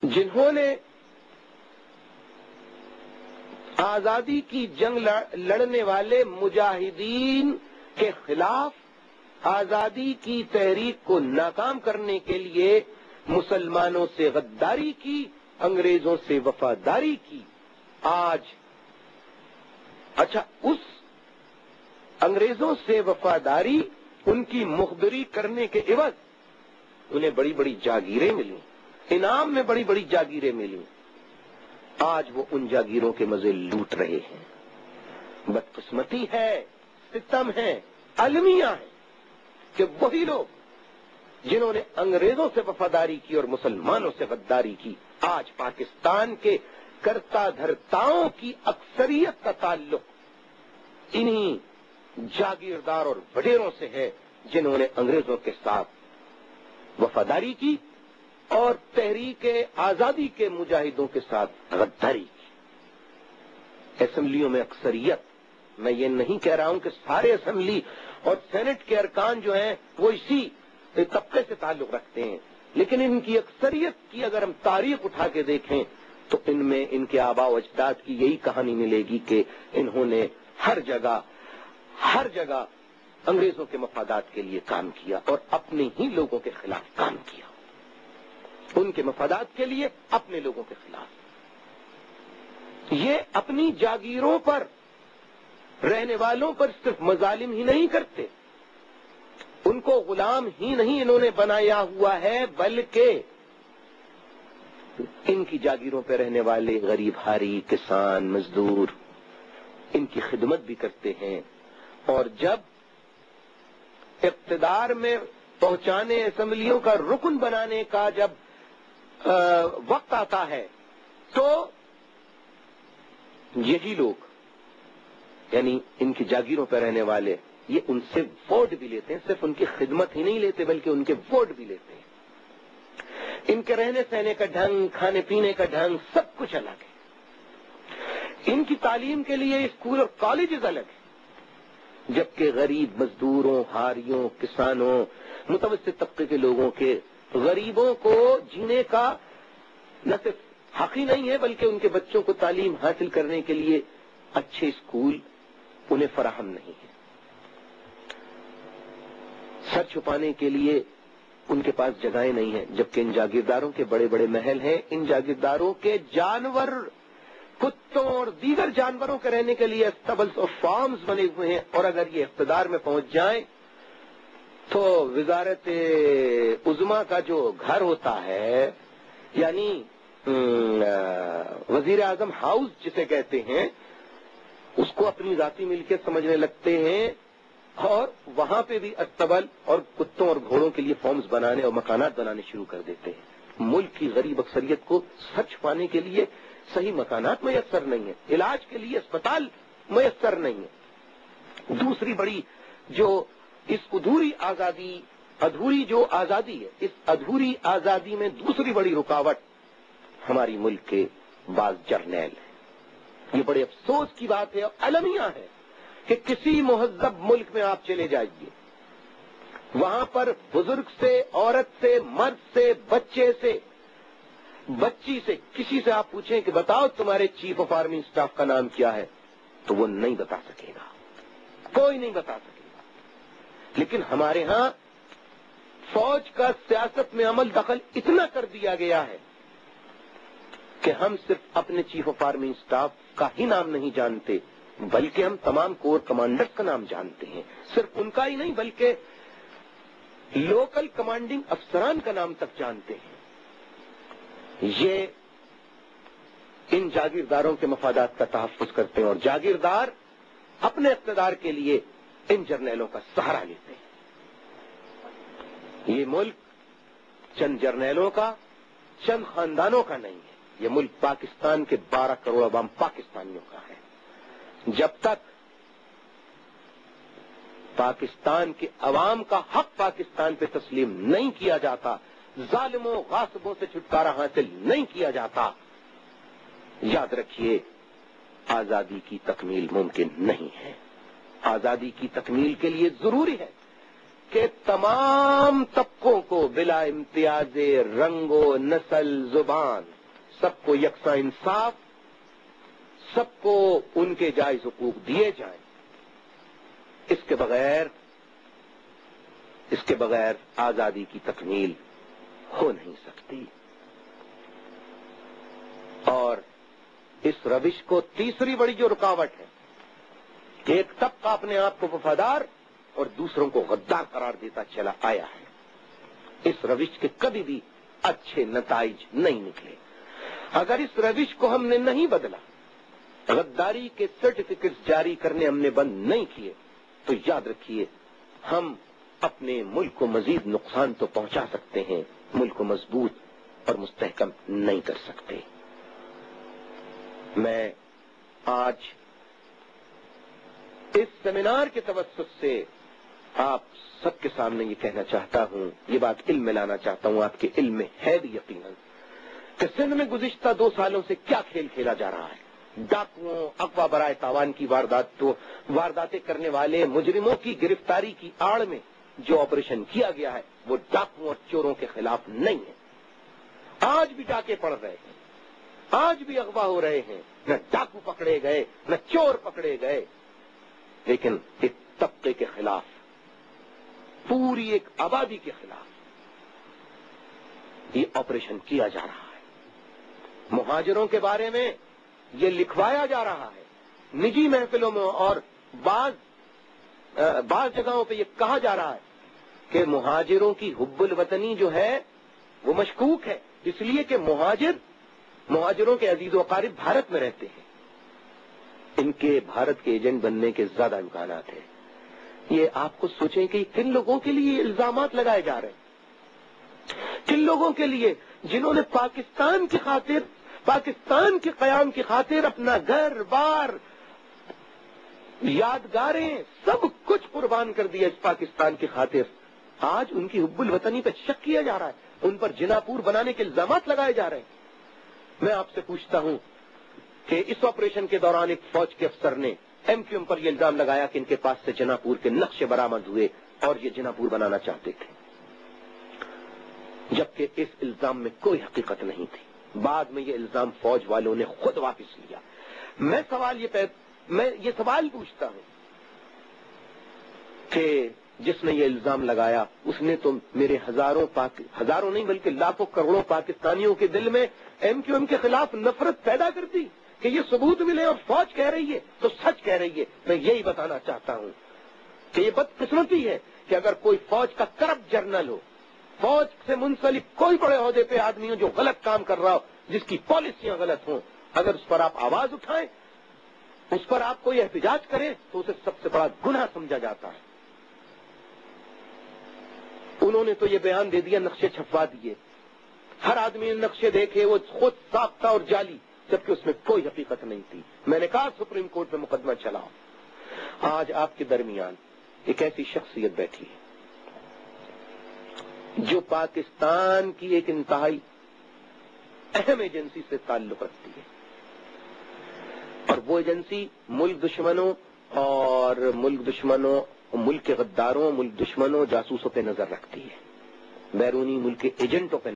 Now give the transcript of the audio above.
جنہوں نے آزادی کی جنگ لڑنے والے مجاہدین کے خلاف آزادی کی تحریک کو ناکام کرنے کے لیے مسلمانوں سے غداری کی، انگریزوں سے وفاداری کی، آج اس انگریزوں سے وفاداری، ان کی مخبری کرنے کے عوض انہیں بڑی بڑی جاگیریں ملی، انعام میں بڑی بڑی جاگیریں ملی، آج وہ ان جاگیروں کے مزے لوٹ رہے ہیں۔ بدقسمتی ہے، ستم ہے، المیہ ہے کہ وہی لوگ جنہوں نے انگریزوں سے وفاداری کی اور مسلمانوں سے غداری کی، آج پاکستان کے کرتا دھرتاؤں کی اکثریت کا تعلق انہی جاگیردار اور وڈیروں سے ہے جنہوں نے انگریزوں کے ساتھ وفاداری کی اور تحریک آزادی کے مجاہدوں کے ساتھ غداری کی۔ اسمبلیوں میں اکثریت، میں یہ نہیں کہہ رہا ہوں کہ سارے اسمبلی اور سینٹ کے ارکان جو ہیں وہ اسی طبقے سے تعلق رکھتے ہیں، لیکن ان کی اکثریت کی اگر ہم تاریخ اٹھا کے دیکھیں تو ان میں ان کے آباء و اجداد کی یہی کہانی ملے گی کہ انہوں نے ہر جگہ انگریزوں کے مفادات کے لیے کام کیا اور اپنے ہی لوگوں کے خلاف کام کیا، ان کے مفادات کے لیے اپنے لوگوں کے خلاف۔ یہ اپنی جاگیروں پر رہنے والوں پر صرف مظالم ہی نہیں کرتے، ان کو غلام ہی نہیں انہوں نے بنایا ہوا ہے، بلکہ ان کی جاگیروں پہ رہنے والے غریب ہاری، کسان، مزدور ان کی خدمت بھی کرتے ہیں، اور جب اقتدار میں پہنچانے، اسمبلیوں کا رکن بنانے کا جب وقت آتا ہے تو یہی لوگ یعنی ان کی جاگیروں پہ رہنے والے یہ ان سے ووٹ بھی لیتے ہیں، صرف ان کی خدمت ہی نہیں لیتے بلکہ ان کے ووٹ بھی لیتے ہیں۔ ان کے رہنے سہنے کا ڈھنگ، کھانے پینے کا ڈھنگ سب کچھ الگ ہے، ان کی تعلیم کے لیے اسکول اور کالجز الگ ہیں، جبکہ غریب مزدوروں، ہاریوں، کسانوں، متوسط طبقے کے لوگوں کے غریبوں کو جینے کا نہ صرف حق ہی نہیں ہے بلکہ ان کے بچوں کو تعلیم حاصل کرنے کے لیے اچھے اسکول انہیں فراہم نہیں ہے۔ سر چھپانے کے لیے ان کے پاس جگہیں نہیں ہیں، جبکہ ان جاگیرداروں کے بڑے بڑے محل ہیں، ان جاگیرداروں کے جانور، کتوں اور دیگر جانوروں کے رہنے کے لیے اسٹیبلز اور فارمز بنے ہوئے ہیں، اور اگر یہ اقتدار میں پہنچ جائیں تو وزارت عظمیٰ کا جو گھر ہوتا ہے، یعنی وزیر اعظم ہاؤس جسے کہتے ہیں، اس کو اپنی ذاتی ملکیت سمجھنے لگتے ہیں، اور وہاں پہ بھی استبل اور کتوں اور گھوڑوں کے لیے فارمز بنانے اور مکانات بنانے شروع کر دیتے ہیں۔ ملک کی غریب اکثریت کو سر چھپانے کے لیے صحیح مکانات میسر نہیں ہیں، علاج کے لیے اسپتال میسر نہیں ہے۔ دوسری بڑی جو اس ادھوری آزادی ہے، اس ادھوری آزادی میں دوسری بڑی رکاوٹ ہماری ملک کے بعض جرنیل ہیں۔ یہ بڑے افسوس کی بات ہے اور المیہ ہے کہ کسی مہذب ملک میں آپ چلے جائیے، وہاں پر بزرگ سے، عورت سے، مرد سے، بچے سے، بچی سے، کسی سے آپ پوچھیں کہ بتاؤ تمہارے چیف آف آرمی اسٹاف کا نام کیا ہے، تو وہ نہیں بتا سکے گا، کوئی نہیں بتا سکے گا۔ لیکن ہمارے ہاں فوج کا سیاست میں عمل دخل اتنا کر دیا گیا ہے کہ ہم صرف اپنے چیف آف آرمی اسٹاف کا ہی نام نہیں جانتے بلکہ ہم تمام کور کمانڈرز کا نام جانتے ہیں، صرف ان کا ہی نہیں بلکہ لوکل کمانڈنگ افسران کا نام تک جانتے ہیں۔ یہ ان جاگیرداروں کے مفادات کا تحفظ کرتے ہیں اور جاگیردار اپنے اقتدار کے لیے ان جرنیلوں کا سہارا لیتے ہیں۔ یہ ملک چند جرنیلوں کا، چند خاندانوں کا نہیں ہے، یہ ملک پاکستان کے 12 کروڑ عوام پاکستانیوں کا ہے۔ جب تک پاکستان کے عوام کا حق پاکستان پہ تسلیم نہیں کیا جاتا، ظالموں غاصبوں سے چھٹکارا حاصل نہیں کیا جاتا، یاد رکھیے آزادی کی تکمیل ممکن نہیں ہے۔ آزادی کی تکمیل کے لیے ضروری ہے کے تمام طبقوں کو بلا امتیاز رنگ و نسل زبان سب کو یکساں انصاف، سب کو ان کے جائز حقوق دیے جائیں، اس کے بغیر آزادی کی تکمیل ہو نہیں سکتی۔ اور اس روش کو تیسری بڑی جو رکاوٹ ہے کہ ایک طبقہ اپنے آپ کو وفادار اور دوسروں کو غدار قرار دیتا چلا آیا ہے، اس روش کے کبھی بھی اچھے نتائج نہیں نکلے۔ اگر اس روش کو ہم نے نہیں بدلا، غداری کے سرٹیفکیٹس جاری کرنے ہم نے بند نہیں کیے، تو یاد رکھیے ہم اپنے ملک کو مزید نقصان تو پہنچا سکتے ہیں، ملک کو مضبوط اور مستحکم نہیں کر سکتے۔ میں آج اس سیمینار کے توسط سے آپ سب کے سامنے یہ کہنا چاہتا ہوں، یہ بات علم میں لانا چاہتا ہوں، آپ کے علم میں ہے بھی یقیناً، کہ سندھ میں گزشتہ 2 سالوں سے کیا کھیل کھیلا جا رہا ہے۔ ڈاکوؤں، اغوا برائے تاوان کی وارداتیں کرنے والے مجرموں کی گرفتاری کی آڑ میں جو آپریشن کیا گیا ہے وہ ڈاکوؤں اور چوروں کے خلاف نہیں ہے۔ آج بھی ڈاکے پڑ رہے ہیں، آج بھی اغوا ہو رہے ہیں، نہ ڈاکو پکڑے گئے نہ چور پکڑے گئے، لیکن ایک طبقے کے خلاف، پوری ایک آبادی کے خلاف یہ آپریشن کیا جا رہا ہے۔ مہاجروں کے بارے میں یہ لکھوایا جا رہا ہے، نجی محفلوں میں اور بعض جگہوں پہ یہ کہا جا رہا ہے کہ مہاجروں کی حب الوطنی جو ہے وہ مشکوک ہے، اس لیے کہ مہاجروں کے عزیز و اقارب بھارت میں رہتے ہیں، ان کے بھارت کے ایجنٹ بننے کے زیادہ امکانات ہیں۔ یہ آپ کو سوچیں کہ کن لوگوں کے لیے الزامات لگائے جا رہے ہیں، کن لوگوں کے لیے جنہوں نے پاکستان کی خاطر، پاکستان کے قیام کی خاطر اپنا گھر بار، یادگاریں، سب کچھ قربان کر دیا اس پاکستان کی خاطر۔ آج ان کی حب الوطنی پہ شک کیا جا رہا ہے، ان پر جناپور بنانے کے الزامات لگائے جا رہے ہیں۔ میں آپ سے پوچھتا ہوں کہ اس آپریشن کے دوران ایک فوج کے افسر نے ایم کیو ایم پر یہ الزام لگایا کہ ان کے پاس سے جناپور کے نقشے برآمد ہوئے اور یہ جناپور بنانا چاہتے تھے، جبکہ اس الزام میں کوئی حقیقت نہیں تھی۔ بعد میں یہ الزام فوج والوں نے خود واپس لیا۔ میں یہ سوال پوچھتا ہوں کہ جس نے یہ الزام لگایا اس نے تو میرے ہزاروں نہیں بلکہ لاکھوں کروڑوں پاکستانیوں کے دل میں ایم کیو ایم کے خلاف نفرت پیدا کر دی کہ یہ ثبوت ملے اور فوج کہہ رہی ہے تو سچ کہہ رہی ہے۔ میں یہی بتانا چاہتا ہوں کہ یہ بدقسمتی ہے کہ اگر کوئی فوج کا کرپٹ جرنل ہو، فوج سے منسلک کوئی بڑے عہدے پہ آدمی ہو جو غلط کام کر رہا ہو، جس کی پالیسیاں غلط ہوں، اگر اس پر آپ آواز اٹھائیں، اس پر آپ کوئی احتجاج کریں تو اسے سب سے بڑا گناہ سمجھا جاتا ہے۔ انہوں نے تو یہ بیان دے دیا، نقشے چھپوا دیے، ہر آدمی نے نقشے دیکھے، وہ خود ساختہ اور جعلی، جبکہ اس میں کوئی حقیقت نہیں تھی۔ میں نے کہا سپریم کورٹ میں مقدمہ چلاؤ۔ آج آپ کے درمیان ایک ایسی شخصیت بیٹھی ہے جو پاکستان کی ایک انتہائی اہم ایجنسی سے تعلق رکھتی ہے، اور وہ ایجنسی ملک کے غداروں، ملک دشمنوں، جاسوسوں پہ نظر رکھتی ہے، بیرونی ملک کے ایجنٹوں پہ